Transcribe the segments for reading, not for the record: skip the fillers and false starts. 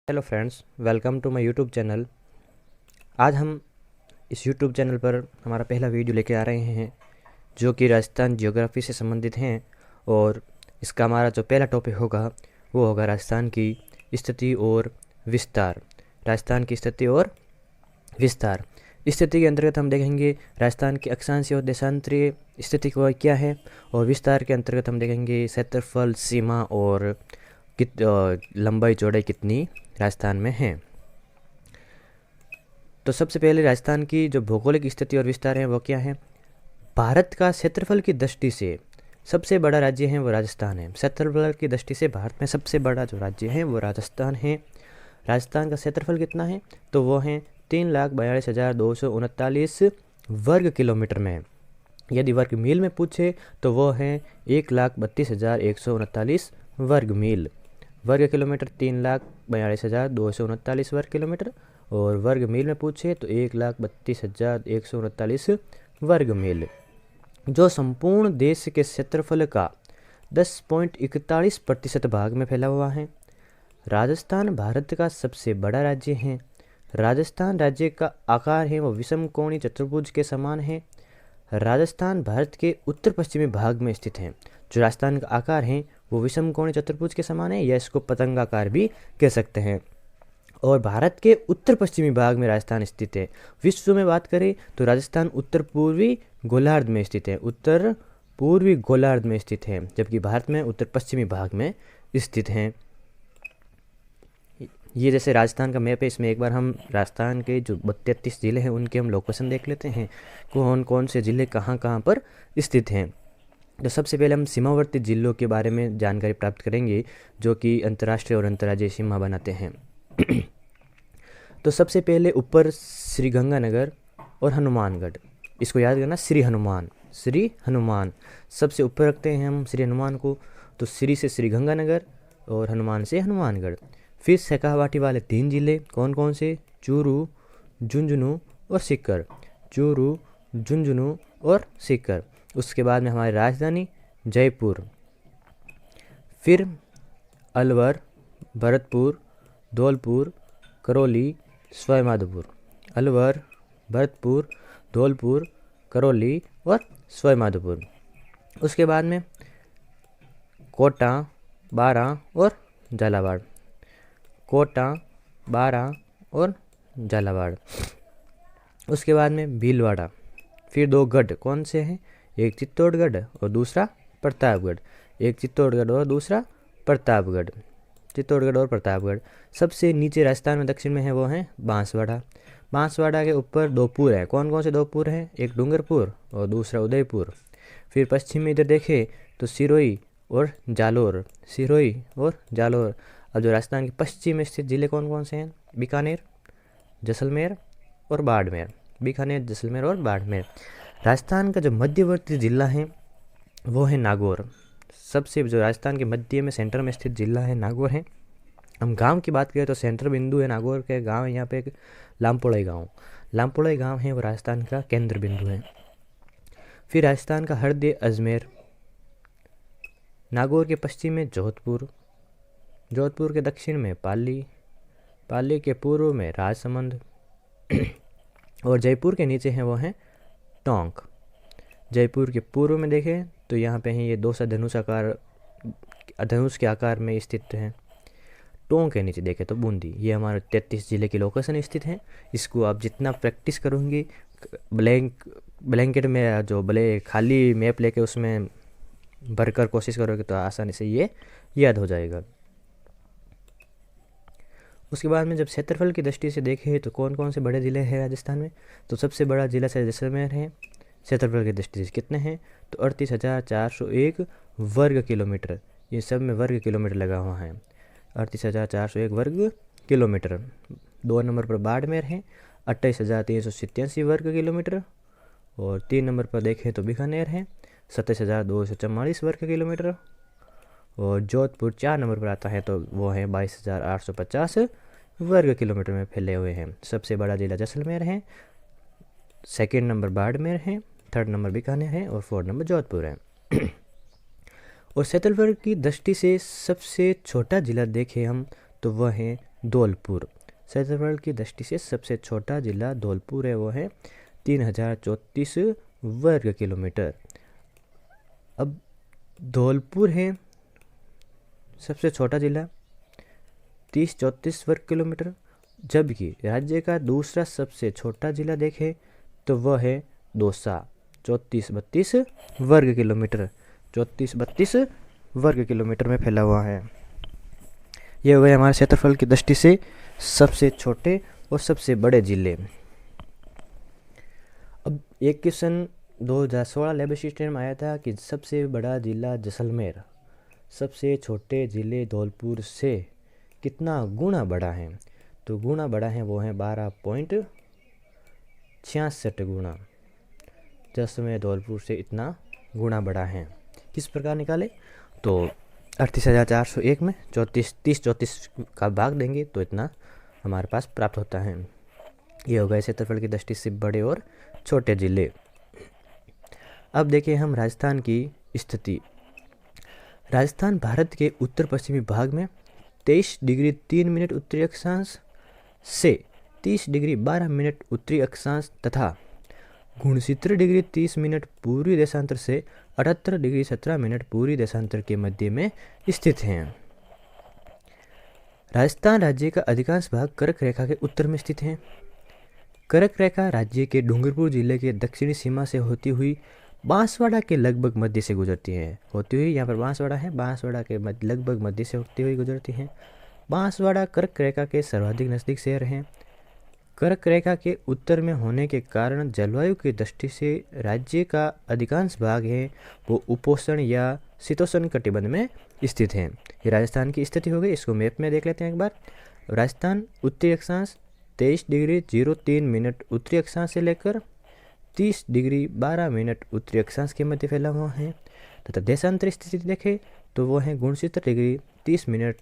Hello friends, welcome to my YouTube channel. आज हम इस यूट्यूब चैनल पर हमारा पहला वीडियो लेके आ रहे हैं जो कि राजस्थान ज्योग्राफी से संबंधित हैं। और इसका हमारा जो पहला टॉपिक होगा वो होगा राजस्थान की स्थिति और विस्तार। राजस्थान की स्थिति और विस्तार। स्थिति के अंतर्गत हम देखेंगे राजस्थान की अक्षांशीय और देशांतरीय स्थिति को क्या है, और विस्तार के अंतर्गत हम देखेंगे क्षेत्रफल, सीमा और लंबाई चौड़ाई कितनी राजस्थान में है। तो सबसे पहले राजस्थान की जो भौगोलिक स्थिति और विस्तार है वो क्या है। भारत का क्षेत्रफल की दृष्टि से सबसे बड़ा राज्य है वो राजस्थान है। क्षेत्रफल की दृष्टि से भारत में सबसे बड़ा जो राज्य है वो राजस्थान है। राजस्थान का क्षेत्रफल कितना है तो वो है 3,42,239 वर्ग किलोमीटर में। यदि वर्ग मील में पूछे तो वो है 1,32,139 वर्ग मील। वर्ग किलोमीटर 3,42,239 वर्ग किलोमीटर, और वर्ग मील में पूछे तो 1,32,139 वर्ग मील, जो संपूर्ण देश के क्षेत्रफल का 10.41% भाग में फैला हुआ है। राजस्थान भारत का सबसे बड़ा राज्य है। राजस्थान राज्य का आकार है वो विषमकोणीय चतुर्भुज के समान है। राजस्थान भारत के उत्तर पश्चिमी भाग में स्थित है। जो राजस्थान का आकार है वो विषमकोणीय चतुर्भुज के समान है, या इसको पतंगाकार भी कह सकते हैं। और भारत के उत्तर पश्चिमी भाग में राजस्थान स्थित है। विश्व में बात करें तो राजस्थान उत्तर पूर्वी गोलार्ध में स्थित है। उत्तर पूर्वी गोलार्ध में स्थित है, जबकि भारत में उत्तर पश्चिमी भाग में स्थित है। ये जैसे राजस्थान का मैप है, इसमें एक बार हम राजस्थान के जो 33 ज़िले हैं उनके हम लोकेशन देख लेते हैं, कौन कौन से ज़िले कहाँ कहाँ पर स्थित हैं। तो सबसे पहले हम सीमावर्ती ज़िलों के बारे में जानकारी प्राप्त करेंगे जो कि अंतर्राष्ट्रीय और अंतर्राज्यीय सीमा बनाते हैं। तो सबसे पहले ऊपर श्रीगंगानगर और हनुमानगढ़, इसको याद करना, श्री हनुमान सबसे ऊपर रखते हैं हम श्री हनुमान को। तो श्री से श्रीगंगानगर और हनुमान से हनुमानगढ़। फिर शेखावाटी वाले 3 ज़िले कौन कौन से, चूरू, झुंझुनू और सीकर। चूरू, झुंझुनू और सीकर। उसके बाद में हमारी राजधानी जयपुर। फिर अलवर, भरतपुर, धौलपुर, करौली, सवाईमाधोपुर। अलवर, भरतपुर, धौलपुर, करौली और सवाईमाधोपुर। उसके बाद में कोटा, बारां और झालावाड़। कोटा, बारां और झालावाड़। उसके बाद में भीलवाड़ा। फिर 2 गढ़ कौन से हैं, एक चित्तौड़गढ़ और दूसरा प्रतापगढ़। एक चित्तौड़गढ़ और दूसरा प्रतापगढ़। चित्तौड़गढ़ और प्रतापगढ़। सबसे नीचे राजस्थान में दक्षिण में है वो है बांसवाड़ा। बांसवाड़ा के ऊपर 2 पुर हैं। कौन कौन से 2 पुर हैं, एक डूंगरपुर और दूसरा उदयपुर। फिर पश्चिम में इधर देखें तो सिरोही और जालोर। सिरोही और जालोर। अब जो राजस्थान के पश्चिम में स्थित जिले कौन कौन से हैं, बीकानेर, जैसलमेर और बाड़मेर। बीकानेर, जैसलमेर और बाड़मेर। राजस्थान का जो मध्यवर्ती जिला है वो है नागौर। सबसे जो राजस्थान के मध्य में सेंटर में स्थित जिला है नागौर है। हम गांव की बात करें तो सेंटर बिंदु है नागौर के गांव है यहाँ पे एक लामपोड़ई गांव। लामपोड़ई गांव है वो राजस्थान का केंद्र बिंदु है। फिर राजस्थान का हृदय अजमेर। नागौर के पश्चिम में जोधपुर। जोधपुर के दक्षिण में पाली। पाली के पूर्व में राजसमंद। और जयपुर के नीचे है वो है टोंक। जयपुर के पूर्व में देखें तो यहाँ पे हैं ये 2 धनुष के आकार में स्थित हैं। टोंक के नीचे देखें तो बूंदी। ये हमारे 33 ज़िले की लोकेशन स्थित हैं। इसको आप जितना प्रैक्टिस करोगे, ब्लैंकेट में जो खाली मैप लेके उसमें भरकर कोशिश करोगे तो आसानी से ये याद हो जाएगा। उसके बाद में जब क्षेत्रफल की दृष्टि से देखें तो कौन कौन से बड़े ज़िले हैं राजस्थान में, तो सबसे बड़ा ज़िला जैसलमेर है। क्षेत्रफल की दृष्टि से कितने हैं तो 38,401 वर्ग किलोमीटर। ये सब में वर्ग किलोमीटर लगा हुआ है। 38,401 वर्ग किलोमीटर। 2 नंबर पर बाड़मेर है 28,387 वर्ग किलोमीटर। और 3 नंबर पर देखें तो बीकानेर है 27,244 वर्ग किलोमीटर। और जोधपुर 4 नंबर पर आता है तो वो है 22,850 वर्ग किलोमीटर में फैले हुए हैं। सबसे बड़ा जिला जैसलमेर है, सेकेंड नंबर बाड़मेर है, थर्ड नंबर बीकानेर है और 4th नंबर जोधपुर है। और क्षेत्रफल की दृष्टि से सबसे छोटा जिला देखें हम तो वह है धौलपुर। क्षेत्रफल की दृष्टि से सबसे छोटा जिला धौलपुर है, वो है 3034 वर्ग किलोमीटर। अब धौलपुर है सबसे छोटा जिला 3034 वर्ग किलोमीटर, जबकि राज्य का दूसरा सबसे छोटा जिला देखें तो वह है दौसा 3432 वर्ग किलोमीटर, 3432 वर्ग किलोमीटर में फैला हुआ है। ये हो गए हमारे क्षेत्रफल की दृष्टि से सबसे छोटे और सबसे बड़े जिले। अब एक क्वेश्चन 2016 लेबर सिस्टम में आया था कि सबसे बड़ा जिला जैसलमेर सबसे छोटे जिले धौलपुर से कितना गुना बड़ा है। तो गुना बड़ा है वो है 12.66 गुना। जैसलमेर धौलपुर से इतना गुना बड़ा है। किस प्रकार निकाले तो 38,401 में 34 का भाग देंगे तो इतना हमारे पास प्राप्त होता है। ये हो गए क्षेत्रफल की दृष्टि से बड़े और छोटे जिले। अब देखिए हम राजस्थान की स्थिति। राजस्थान भारत के उत्तर पश्चिमी भाग में 23 डिग्री 3 मिनट उत्तरी अक्षांश से 30 डिग्री 12 मिनट उत्तरी अक्षांश तथा 69 डिग्री 30 मिनट पूर्वी देशांतर से 78 डिग्री 17 मिनट पूर्वी देशांतर के मध्य में स्थित हैं। राजस्थान राज्य का अधिकांश भाग कर्क रेखा के उत्तर में स्थित है। कर्क रेखा राज्य के डूंगरपुर जिले के दक्षिणी सीमा से होती हुई बांसवाड़ा के लगभग मध्य से गुजरती है। होती हुई यहाँ पर बांसवाड़ा है, बांसवाड़ा के लगभग मध्य से होती हुई गुजरती है। बांसवाड़ा कर्क रेखा के सर्वाधिक नज़दीक शहर हैं। कर्क रेखा के उत्तर में होने के कारण जलवायु की दृष्टि से राज्य का अधिकांश भाग है वो उपोष्ण या शीतोष्ण कटिबंध में स्थित है। ये राजस्थान की स्थिति हो गई। इसको मैप में देख लेते हैं एक बार। राजस्थान उत्तरी अक्षांश 23 डिग्री 03 मिनट उत्तरी अक्षांश से लेकर 30 डिग्री 12 मिनट उत्तरी अक्षांश के मध्य फैला हुआ है तथा देशांतर स्थिति देखें तो वो है 69 डिग्री 30 मिनट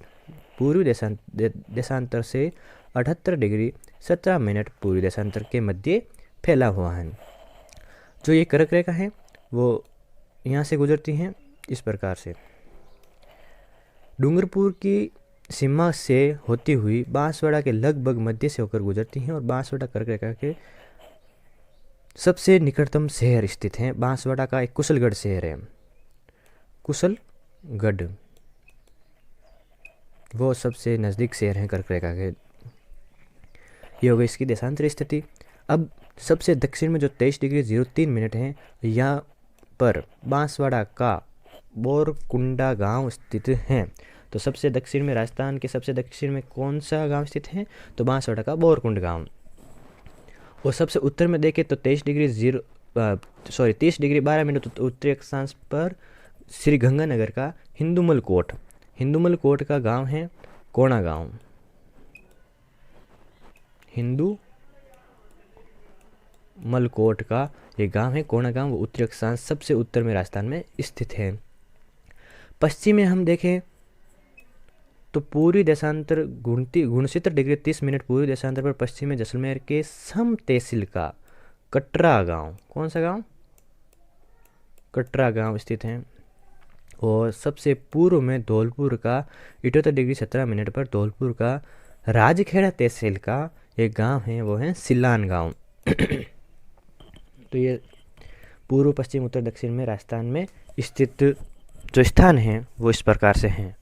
पूर्वी देशांतर से 78 डिग्री 17 मिनट पूर्वी देशांतर के मध्य फैला हुआ है। जो ये कर्क रेखा है वो यहाँ से गुजरती हैं इस प्रकार से। डूंगरपुर की सीमा से होती हुई बांसवाड़ा के लगभग मध्य से होकर गुजरती हैं और बांसवाड़ा कर्क रेखा के सबसे निकटतम शहर स्थित हैं। बांसवाड़ा का एक कुशलगढ़ शहर है, कुशलगढ़ वो सबसे नज़दीक शहर हैं कर्क रेखा के। ये हो गई इसकी देशांतर स्थिति। अब सबसे दक्षिण में जो 23 डिग्री 03 मिनट है यहाँ पर बांसवाड़ा का बोरकुंडा गांव स्थित है। तो सबसे दक्षिण में राजस्थान के सबसे दक्षिण में कौन सा गांव स्थित है तो बांसवाड़ा का बोरकुंड गांव। और सबसे उत्तर में देखें तो 30 डिग्री 12 मिनट उत्तरी अक्षांश पर श्री गंगानगर का हिंदूमल कोट का गांव है कोणा गांव। हिंदूमल कोट का ये गांव है कोणा गांव। वो उत्तरी अक्षांश सबसे उत्तर में राजस्थान में स्थित है। पश्चिम में हम देखें तो पूर्वी देशांतर 69 डिग्री 30 मिनट पूर्वी देशांतर पर पश्चिम में जैसलमेर के सम तहसील का कटरा गांव, कौन सा गांव, कटरा गांव स्थित है। और सबसे पूर्व में धौलपुर का 78 डिग्री 17 मिनट पर धौलपुर का राजखेड़ा तहसील का एक गांव है वो है सिलान गांव। तो ये पूर्व पश्चिम उत्तर दक्षिण में राजस्थान में स्थित जो स्थान हैं वो इस प्रकार से हैं।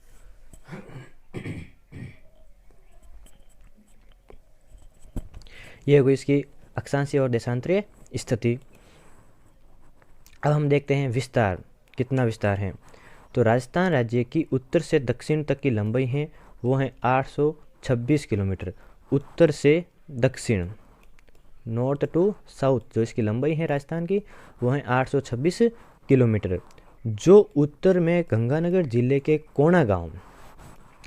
ये हो गई इसकी अक्षांशीय और देशांतरीय स्थिति। अब हम देखते हैं विस्तार, कितना विस्तार है। तो राजस्थान राज्य की उत्तर से दक्षिण तक की लंबाई है वो है 826 किलोमीटर। उत्तर से दक्षिण, नॉर्थ टू साउथ जो इसकी लंबाई है राजस्थान की वो है 826 किलोमीटर। जो उत्तर में गंगानगर जिले के कोणा गांव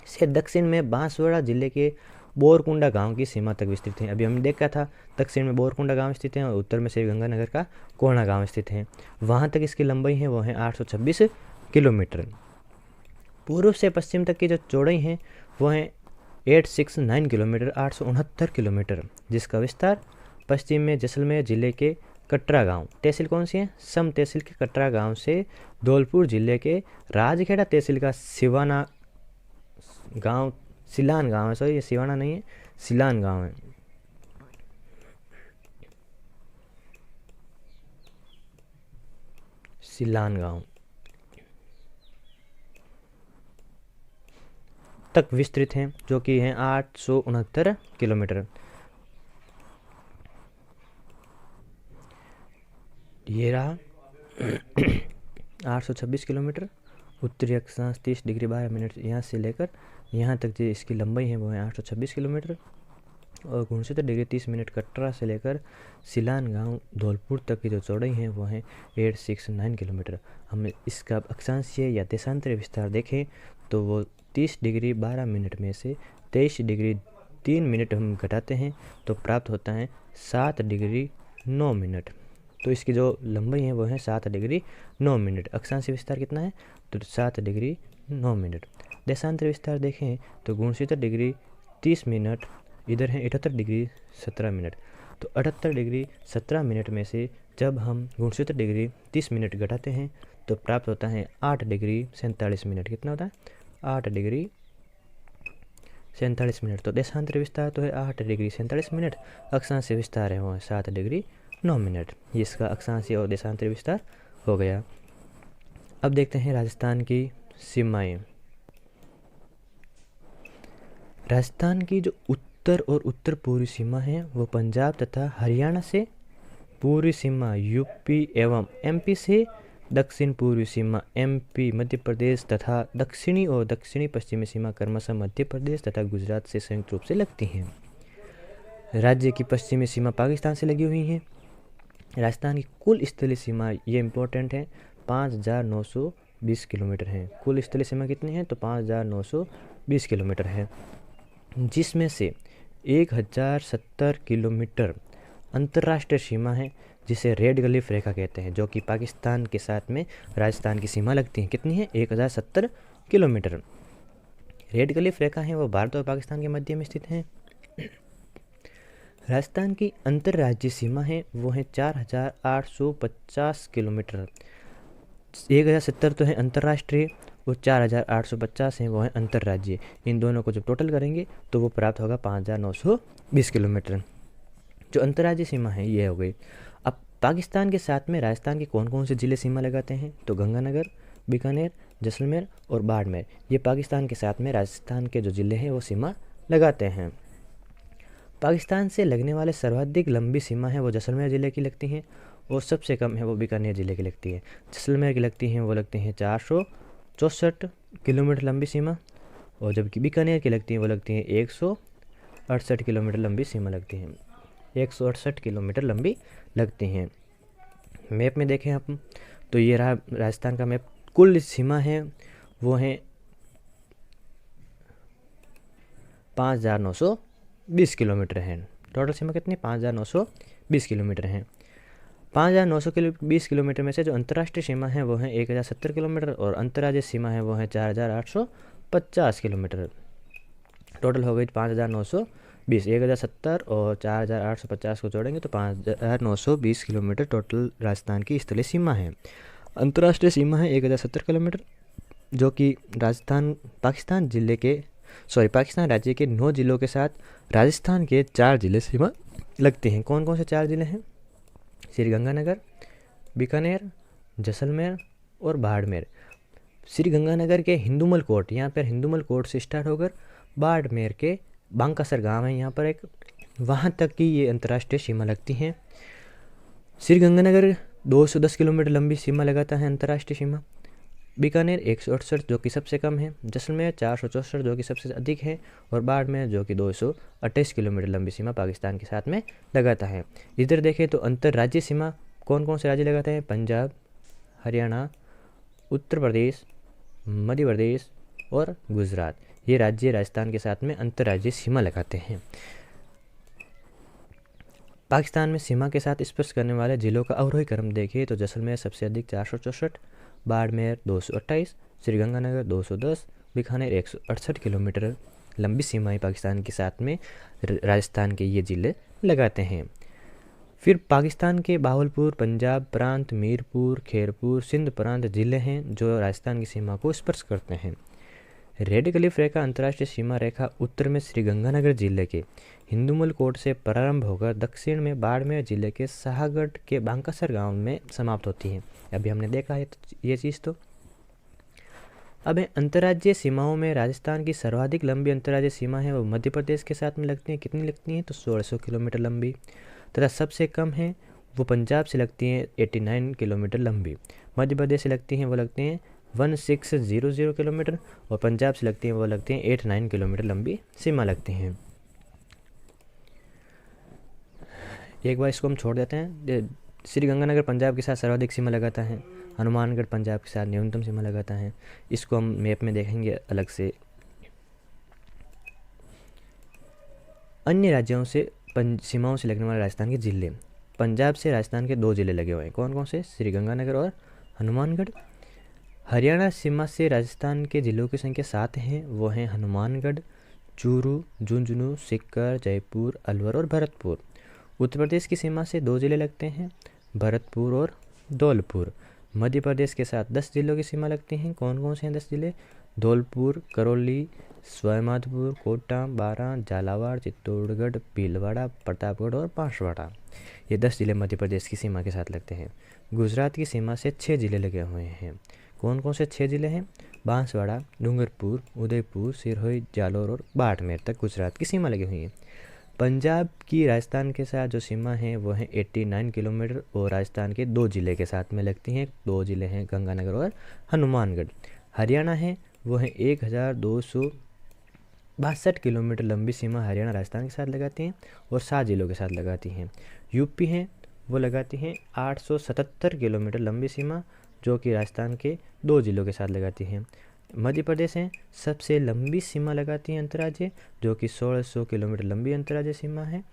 से दक्षिण में बांसवाड़ा जिले के बोरकुंडा गांव की सीमा तक विस्तृत है। अभी हमने देखा था दक्षिण में बोरकुंडा गांव स्थित है और उत्तर में श्री गंगानगर का कोणा गांव स्थित है। वहां तक इसकी लंबाई है वो है 826 किलोमीटर। पूर्व से पश्चिम तक की जो चौड़ाई है वो है 869 किलोमीटर, 869 किलोमीटर, जिसका विस्तार पश्चिम में जैसलमेर जिले के कटरा गांव, तहसील कौन सी है, सम तहसील के कटरा गांव से धौलपुर जिले के राजखेड़ा तहसील का सिवाना गांव सिलान गांव है, सॉरी ये सिवाना नहीं है, सिलान गांव है। सिलान गांव तक विस्तृत हैं, जो कि हैं 869 किलोमीटर। ये रहा 826 किलोमीटर। उत्तरी अक्षांश 30 डिग्री 12 मिनट यहाँ से लेकर यहाँ तक जो इसकी लंबाई है वो है 826 किलोमीटर। और 69 डिग्री 30 मिनट कटरा से लेकर सिलान गांव धौलपुर तक की जो चौड़ाई है वो है 869 किलोमीटर। हम इसका अक्षांशीय या देशांतरीय विस्तार देखें तो वो 30 डिग्री 12 मिनट में से 23 डिग्री 3 मिनट हम घटाते हैं तो प्राप्त होता है 7 डिग्री 9 मिनट। तो इसकी जो लंबाई है वो है 7 डिग्री 9 मिनट। अक्षांशीय विस्तार कितना है तो 7 डिग्री 9 मिनट। देशांतरीय विस्तार देखें तो 69 डिग्री 30 मिनट, इधर है 78 डिग्री 17 मिनट। तो 78 डिग्री 17 मिनट में से जब हम 69 डिग्री 30 मिनट घटाते हैं तो प्राप्त होता है 8 डिग्री 47 मिनट। कितना होता है 8 डिग्री 47 मिनट। तो देशांतरीय विस्तार तो है 8 डिग्री 47 मिनट, अक्षांशीय विस्तार है वो 7 डिग्री 9 मिनट। ये इसका अक्षांशीय और देशांतरीय विस्तार हो गया। अब देखते हैं राजस्थान की सीमाएं। राजस्थान की जो उत्तर और उत्तर पूर्वी सीमा है वो पंजाब तथा हरियाणा से, पूर्वी सीमा यूपी एवं एमपी से, दक्षिण पूर्वी सीमा एमपी मध्य प्रदेश तथा दक्षिणी और दक्षिणी पश्चिमी सीमा क्रमशः मध्य प्रदेश तथा गुजरात से संयुक्त रूप से लगती हैं। राज्य की पश्चिमी सीमा पाकिस्तान से लगी हुई है। राजस्थान की कुल स्थलीय सीमा, ये इम्पोर्टेंट है, 5920 किलोमीटर है। कुल स्थलीय सीमा कितनी है तो 5920 किलोमीटर है, जिसमें से 1070 किलोमीटर अंतर्राष्ट्रीय सीमा है जिसे रेड गलीफ रेखा कहते हैं, जो कि पाकिस्तान के साथ में राजस्थान की सीमा लगती है। कितनी है 1070 किलोमीटर। रेड गलीफ रेखा है वो भारत और पाकिस्तान के मध्य में स्थित है। राजस्थान की अंतर्राज्यीय सीमा है वो है 4850 किलोमीटर। 1070 तो है अंतर्राष्ट्रीय और 4850 हैं वो है अंतर्राज्यीय। इन दोनों को जब टोटल करेंगे तो वो प्राप्त होगा 5920 किलोमीटर। जो अंतर्राज्यीय सीमा है ये हो गई। अब पाकिस्तान के साथ में राजस्थान के कौन कौन से ज़िले सीमा लगाते हैं तो गंगानगर, बीकानेर, जैसलमेर और बाड़मेर, ये पाकिस्तान के साथ में राजस्थान के जो ज़िले हैं वो सीमा लगाते हैं। पाकिस्तान से लगने वाले सर्वाधिक लंबी सीमा है वो जैसलमेर ज़िले की लगती हैं और सबसे कम है वो बीकानेर ज़िले की लगती है। जैसलमेर की लगती हैं वो लगती हैं 464 किलोमीटर लंबी सीमा, और जबकि बीकानेर की लगती हैं वो लगती हैं 168 किलोमीटर लंबी सीमा लगती हैं। 168 किलोमीटर लंबी लगती हैं। मैप में देखें आप तो ये रहा राजस्थान का मैप। कुल सीमा है वो है 5920 किलोमीटर है। टोटल सीमा कितनी 5920 किलोमीटर है। 5920 किलोमीटर में से जो अंतर्राष्ट्रीय सीमा है वो है 1070 किलोमीटर और अंतर्राज्यीय सीमा है वो है 4850 किलोमीटर। टोटल हो गई 5920। 1070 और 4850 को जोड़ेंगे तो 5920 किलोमीटर टोटल राजस्थान की स्थलीय सीमा है। अंतर्राष्ट्रीय सीमा है 1070 किलोमीटर, जो कि पाकिस्तान राज्य के 9 जिलों के साथ राजस्थान के 4 जिले सीमा लगते हैं। कौन कौन से 4 जिले हैं? श्रीगंगानगर, बीकानेर, जैसलमेर और बाड़मेर। श्रीगंगानगर के हिंदुमल कोट, यहाँ पर हिंदुमल कोट से स्टार्ट होकर बाड़मेर के बांकासर गांव है यहाँ पर एक, वहाँ तक की ये अंतर्राष्ट्रीय सीमा लगती हैं। श्रीगंगानगर 210 किलोमीटर लंबी सीमा लगाता है अंतर्राष्ट्रीय सीमा। बीकानेर 168 जो कि सबसे कम है, जैसलमेर 464 जो कि सबसे अधिक है, और बाड़मेर जो कि 228 किलोमीटर लंबी सीमा पाकिस्तान के साथ में लगाता है। इधर देखें तो अंतर्राज्यीय सीमा कौन कौन से राज्य लगाते हैं? पंजाब, हरियाणा, उत्तर प्रदेश, मध्य प्रदेश और गुजरात, ये राज्य राजस्थान के साथ में अंतर्राज्यीय सीमा लगाते हैं। पाकिस्तान में सीमा के साथ स्पर्श करने वाले जिलों का अवरोही क्रम देखिए तो जैसलमेर सबसे अधिक 464, बाड़मेर 228, श्रीगंगानगर 210, बीकानेर 168 किलोमीटर लंबी सीमाएं पाकिस्तान के साथ में राजस्थान के ये ज़िले लगाते हैं। फिर पाकिस्तान के बावलपुर, पंजाब प्रांत, मीरपुर, खैरपुर, सिंध प्रांत ज़िले हैं जो राजस्थान की सीमा को स्पर्श करते हैं। रेड क्लिफ रेखा अंतर्राष्ट्रीय सीमा रेखा उत्तर में श्रीगंगानगर जिले के हिंदूमल कोट से प्रारंभ होकर दक्षिण में बाड़मेर जिले के शाहगढ़ के बांकासर गांव में समाप्त होती है। अभी हमने देखा है ये चीज़। तो अब अंतर्राज्यीय सीमाओं में राजस्थान की सर्वाधिक लंबी अंतर्राज्यीय सीमा है वो मध्य प्रदेश के साथ में लगती है। कितनी लगती हैं? तो 1600 किलोमीटर लंबी। तथा सबसे कम है वो पंजाब से लगती हैं 89 किलोमीटर लंबी। मध्य प्रदेश से लगती हैं वो लगती हैं 1600 किलोमीटर और पंजाब से लगती हैं वो लगती हैं 89 किलोमीटर लंबी सीमा लगती हैं। एक बार इसको हम छोड़ देते हैं। श्रीगंगानगर पंजाब के साथ सर्वाधिक सीमा लगाता है, हनुमानगढ़ पंजाब के साथ न्यूनतम सीमा लगाता है। इसको हम मैप में देखेंगे अलग से। अन्य राज्यों से सीमाओं से लगने वाले राजस्थान के जिले, पंजाब से राजस्थान के 2 जिले लगे हुए हैं। कौन कौन से? श्रीगंगानगर और हनुमानगढ़। हरियाणा सीमा से राजस्थान के जिलों की संख्या 7 हैं। वो हैं हनुमानगढ़, चूरू, झुंझुनू, सीकर, जयपुर, अलवर और भरतपुर। उत्तर प्रदेश की सीमा से 2 जिले लगते हैं, भरतपुर और धौलपुर। मध्य प्रदेश के साथ 10 जिलों की सीमा लगती हैं। कौन कौन से हैं 10 जिले? धौलपुर, करौली, सवाईमाधोपुर, कोटा, बारां, झालावाड़, चित्तौड़गढ़, भीलवाड़ा, प्रतापगढ़ और बांसवाड़ा। ये 10 जिले मध्य प्रदेश की सीमा के साथ लगते हैं। गुजरात की सीमा से 6 जिले लगे हुए हैं। कौन कौन से 6 जिले हैं? बांसवाड़ा, डूंगरपुर, उदयपुर, सिरोही, जालोर और बाड़मेर तक गुजरात की सीमा लगी हुई है। पंजाब की राजस्थान के साथ जो सीमा है वो है 89 किलोमीटर और राजस्थान के 2 जिले के साथ में लगती हैं। 2 जिले हैं गंगानगर और हनुमानगढ़। हरियाणा है वो है 1262 किलोमीटर लंबी सीमा हरियाणा राजस्थान के साथ लगाती हैं और 7 जिलों के साथ लगाती हैं। यूपी है वो लगाती हैं 877 किलोमीटर लंबी सीमा जो कि राजस्थान के 2 जिलों के साथ लगाती हैं। मध्य प्रदेश है सबसे लंबी सीमा लगाती है अंतर्राज्यीय जो कि 1600 किलोमीटर लंबी अंतर्राज्यीय सीमा है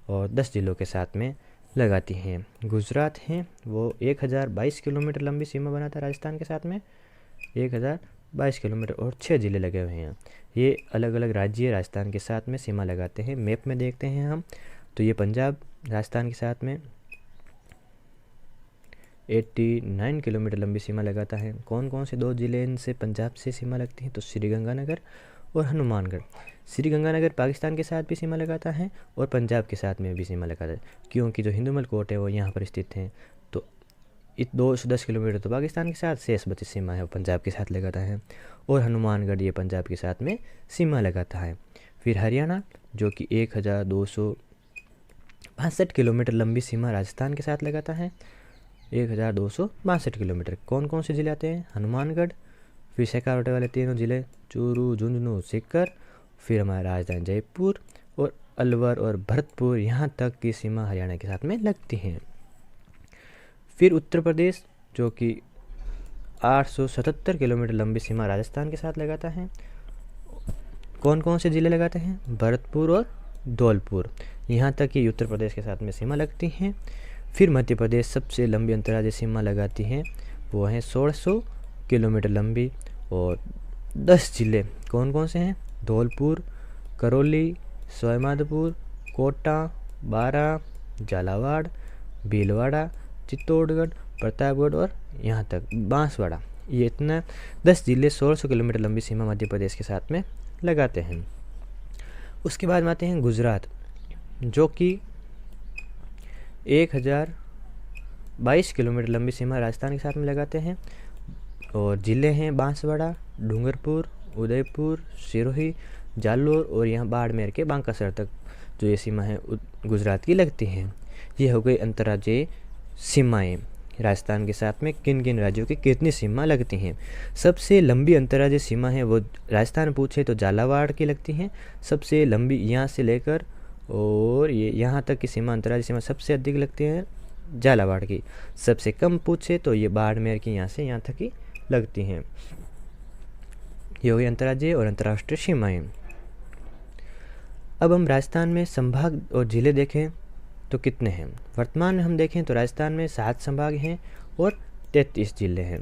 और 10 जिलों के साथ में लगाती हैं। गुजरात है वो 1022 किलोमीटर लंबी सीमा बनाता है राजस्थान के साथ में, 1022 किलोमीटर और 6 जिले लगे हुए हैं। ये अलग अलग राज्य राजस्थान के साथ में सीमा लगाते हैं। मैप में देखते हैं हम तो ये पंजाब राजस्थान के साथ में 89 किलोमीटर लंबी सीमा लगाता है। कौन कौन से 2 जिले इनसे पंजाब से सीमा लगती हैं? तो श्रीगंगानगर और हनुमानगढ़। श्रीगंगानगर पाकिस्तान के साथ भी सीमा लगाता है और पंजाब के साथ में भी सीमा लगाता है क्योंकि जो हिंदूमल कोट है वो यहाँ पर स्थित हैं। तो 210 किलोमीटर तो पाकिस्तान के साथ, शेष बची सीमा है वो पंजाब के साथ लगाता है और हनुमानगढ़ ये पंजाब के साथ में सीमा लगाता है। फिर हरियाणा जो कि 1262 किलोमीटर लंबी सीमा राजस्थान के साथ लगाता है, 1262 किलोमीटर। कौन कौन से जिले आते हैं? हनुमानगढ़, फिर शेखावाटी वाले 3 जिले चूरू, झुंझुनू, सीकर, फिर हमारा राजधानी जयपुर और अलवर और भरतपुर, यहाँ तक की सीमा हरियाणा के साथ में लगती हैं। फिर उत्तर प्रदेश जो कि 877 किलोमीटर लंबी सीमा राजस्थान के साथ लगाता है। कौन कौन से जिले लगाते हैं? भरतपुर और धौलपुर, यहाँ तक की उत्तर प्रदेश के साथ में सीमा लगती हैं। फिर मध्य प्रदेश सबसे लंबी अंतर्राज्यीय सीमा लगाती हैं, वो है 1600 किलोमीटर लंबी और 10 जिले कौन कौन से हैं? धौलपुर, करौली, सवाईमाधोपुर, कोटा, बारां, झालावाड़, भीलवाड़ा, चित्तौड़गढ़, प्रतापगढ़ और यहाँ तक बांसवाड़ा। ये इतना 10 जिले 1600 किलोमीटर लंबी सीमा मध्य प्रदेश के साथ में लगाते हैं। उसके बाद में आते हैं गुजरात जो कि 1022 किलोमीटर लंबी सीमा राजस्थान के साथ में लगाते हैं और ज़िले हैं बांसवाड़ा, डूंगरपुर, उदयपुर, सिरोही, जालोर और यहाँ बाड़मेर के बांकासर तक जो ये सीमा है गुजरात की लगती हैं। ये हो गई अंतर्राज्यीय सीमाएं। राजस्थान के साथ में किन किन राज्यों की कितनी सीमा लगती हैं। सबसे लंबी अंतर्राज्यीय सीमा है वो राजस्थान पूछे तो झालावाड़ की लगती हैं सबसे लंबी, यहाँ से लेकर और ये यहाँ तक की सीमा अंतर्राज्यीय सीमा सबसे अधिक लगती है झालावाड़ की। सबसे कम पूछे तो ये बाड़मेर की यहाँ से यहाँ तक की लगती हैं। ये हो गई अंतर्राज्यीय और अंतर्राष्ट्रीय सीमाएं। अब हम राजस्थान में संभाग और जिले देखें तो कितने हैं। वर्तमान में हम देखें तो राजस्थान में 7 संभाग हैं और 33 जिले हैं।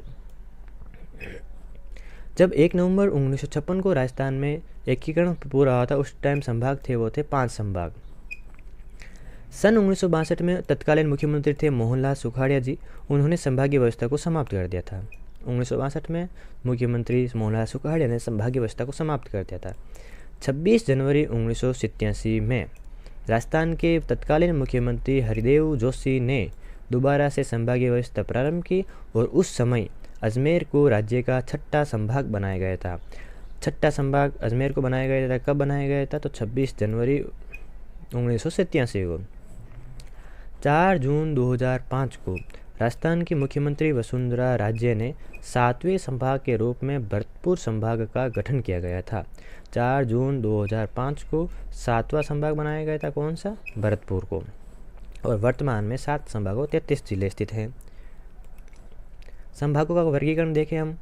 जब 1 नवंबर 1956 को राजस्थान में एकीकरण पूरा हुआ था उस टाइम संभाग थे वो थे 5 संभाग। सन 1962 में तत्कालीन मुख्यमंत्री थे मोहनलाल सुखाड़िया जी, उन्होंने संभागीय व्यवस्था को समाप्त कर दिया था 1962 में मुख्यमंत्री मोहनलाल सुखाड़िया ने संभागीय व्यवस्था को समाप्त कर दिया था। 26 जनवरी 1987 में राजस्थान के तत्कालीन मुख्यमंत्री हरिदेव जोशी ने दोबारा से संभागीय व्यवस्था प्रारंभ की और उस समय अजमेर को राज्य का छठा संभाग बनाया गया था। छठा संभाग अजमेर को बनाया गया था। कब बनाया गया था? तो 26 जनवरी 1987 को। 4 जून 2005 को राजस्थान की मुख्यमंत्री वसुंधरा राजे ने 7वें संभाग के रूप में भरतपुर संभाग का गठन किया गया था। 4 जून 2005 को 7वां संभाग बनाया गया था। कौन सा? भरतपुर को। और वर्तमान में 7 संभागों 33 जिले स्थित हैं। संभागों का वर्गीकरण देखें हम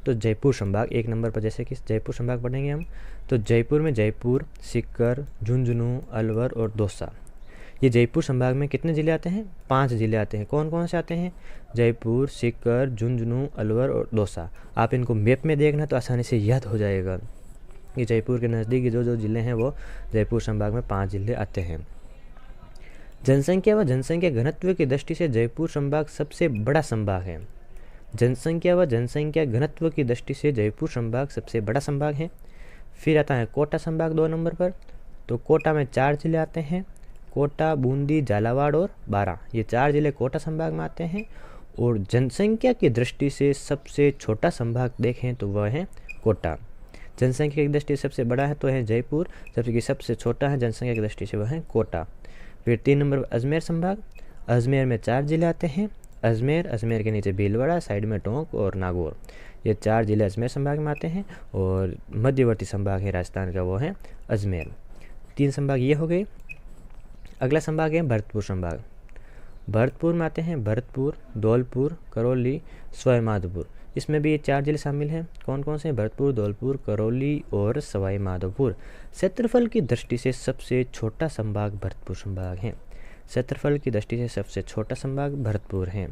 तो जयपुर संभाग 1 नंबर पर, जैसे कि जयपुर संभाग पढ़ेंगे हम तो जयपुर में जयपुर, सीकर, झुंझुनू, अलवर और दौसा। ये जयपुर संभाग में कितने जिले आते हैं? 5 जिले आते हैं। कौन कौन से आते हैं? जयपुर, सीकर, झुंझुनू, अलवर और दौसा। आप इनको मैप में देखना तो आसानी से याद हो जाएगा। ये जयपुर के नज़दीक जो जिले हैं वो जयपुर संभाग में 5 जिले आते हैं। जनसंख्या व जनसंख्या घनत्व की दृष्टि से जयपुर संभाग सबसे बड़ा संभाग है। जनसंख्या व जनसंख्या घनत्व की दृष्टि से जयपुर संभाग सबसे बड़ा संभाग है। फिर आता है कोटा संभाग 2 नंबर पर। तो कोटा में 4 जिले आते हैं, कोटा, बूंदी, झालावाड़ और बारां। ये 4 जिले कोटा संभाग में आते हैं। और जनसंख्या की दृष्टि से सबसे छोटा संभाग देखें तो वह है कोटा। जनसंख्या की दृष्टि से सबसे बड़ा है तो है जयपुर, जबकि सबसे छोटा है जनसंख्या की दृष्टि से वह है कोटा। फिर 3 नंबर पर अजमेर संभाग। अजमेर में 4 जिले आते हैं, अजमेर के नीचे भीलवाड़ा, साइड में टोंक और नागौर। ये 4 जिले अजमेर संभाग में आते हैं। और मध्यवर्ती संभाग है राजस्थान का, वो है अजमेर। 3 संभाग ये हो गए। अगला संभाग है भरतपुर संभाग। भरतपुर में आते हैं भरतपुर, धौलपुर, करौली, सवाई माधोपुर। इसमें भी ये 4 जिले शामिल हैं। कौन कौन से? भरतपुर, धौलपुर, करौली और सवाई माधोपुर। क्षेत्रफल की दृष्टि से सबसे छोटा संभाग भरतपुर संभाग है। क्षेत्रफल की दृष्टि से सबसे छोटा संभाग भरतपुर है।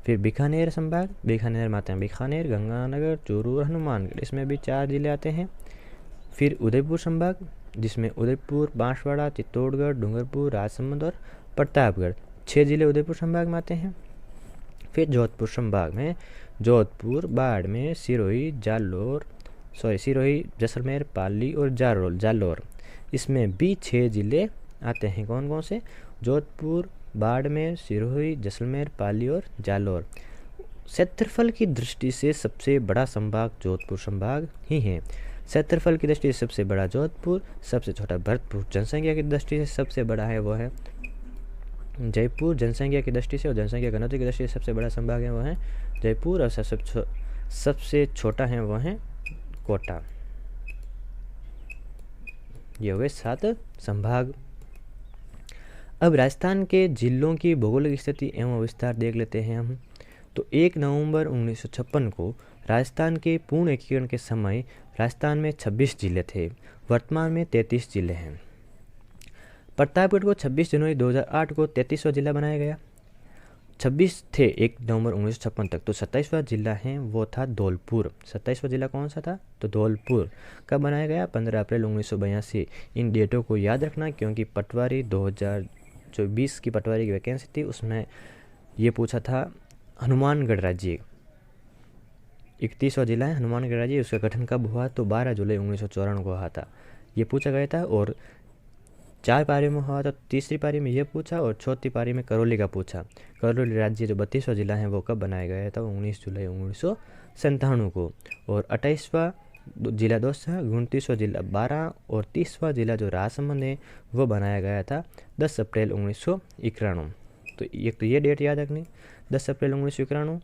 फिर बीकानेर संभाग। बीकानेर में आते हैं बीकानेर, गंगानगर, चूरू और हनुमानगढ़। इसमें भी 4 जिले आते हैं। फिर उदयपुर संभाग, जिसमें उदयपुर, बांसवाड़ा, चित्तौड़गढ़, डूंगरपुर, राजसमंद और प्रतापगढ़। 6 जिले उदयपुर संभाग में आते हैं। फिर जोधपुर संभाग में जोधपुर, बाड़मेर, सिरोही, जैसलमेर, पाली और जालौर। इसमें भी 6 जिले आते हैं। कौन कौन से? जोधपुर, बाड़मेर, सिरोही, जैसलमेर, पाली और जालौर। क्षेत्रफल की दृष्टि से सबसे बड़ा संभाग जोधपुर संभाग ही है। क्षेत्रफल की दृष्टि से सबसे बड़ा जोधपुर, सबसे छोटा भरतपुर। जनसंख्या की दृष्टि से सबसे बड़ा है वो है जयपुर, जनसंख्या की दृष्टि से और जनसंख्या घनत्व की दृष्टि से सबसे बड़ा संभाग है वो है जयपुर। और सबसे छोटा है वो है कोटा। ये हो गए 7 संभाग। अब राजस्थान के जिलों की भौगोलिक स्थिति एवं विस्तार देख लेते हैं हम। तो 1 नवंबर 1956 को राजस्थान के पूर्ण एकीकरण के समय राजस्थान में 26 जिले थे। वर्तमान में 33 जिले हैं। प्रतापगढ़ को 26 जनवरी 2008 को 33वां जिला बनाया गया। 26 थे 1 नवंबर 1956 तक। तो 27वां जिला है वो था धौलपुर। 27वां जिला कौन सा था? तो धौलपुर। कब बनाया गया? 15 अप्रैल 1982। इन डेटों को याद रखना क्योंकि पटवारी 2020 की पटवारी की वैकेंसी थी, उसमें ये पूछा था हनुमानगढ़ राज्य 31वां जिला है हनुमानगढ़ राज्य। उसका गठन कब हुआ? तो 12 जुलाई 1954 को हुआ था। ये पूछा गया था। और 4 पारी में हुआ था। तीसरी पारी में ये पूछा और चौथी पारी में करौली का पूछा। करौली राज्य जो 32वां जिला है वो कब बनाया गया था? 19 जुलाई 1997 को। और 28वां जिला दौसा, 29वां जिला बारां और 30वां जिला जो राजसमंद है वो बनाया गया था 10 अप्रैल 1991। तो ये डेट याद रखनी, 10 अप्रैल 1991,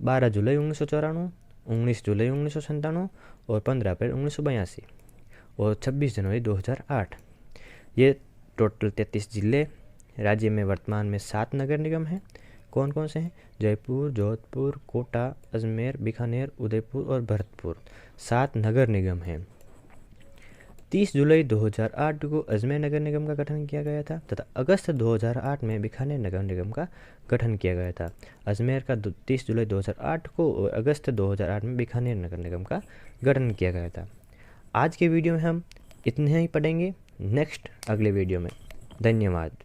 12 जुलाई 1994, 19 जुलाई 1997 और 15 अप्रैल 1982 और 26 जनवरी 2008। ये टोटल 33 जिले। राज्य में वर्तमान में 7 नगर निगम हैं। कौन कौन से हैं? जयपुर, जोधपुर, कोटा, अजमेर, बीकानेर, उदयपुर और भरतपुर। 7 नगर निगम हैं। 30 जुलाई 2008 को अजमेर नगर निगम का गठन किया गया था तथा अगस्त 2008 में बीकानेर नगर निगम का गठन किया गया था। अजमेर का 30 जुलाई 2008 को और अगस्त 2008 में बीकानेर नगर निगम का गठन किया गया था। आज के वीडियो में हम इतने ही पढ़ेंगे। नेक्स्ट अगले वीडियो में। धन्यवाद।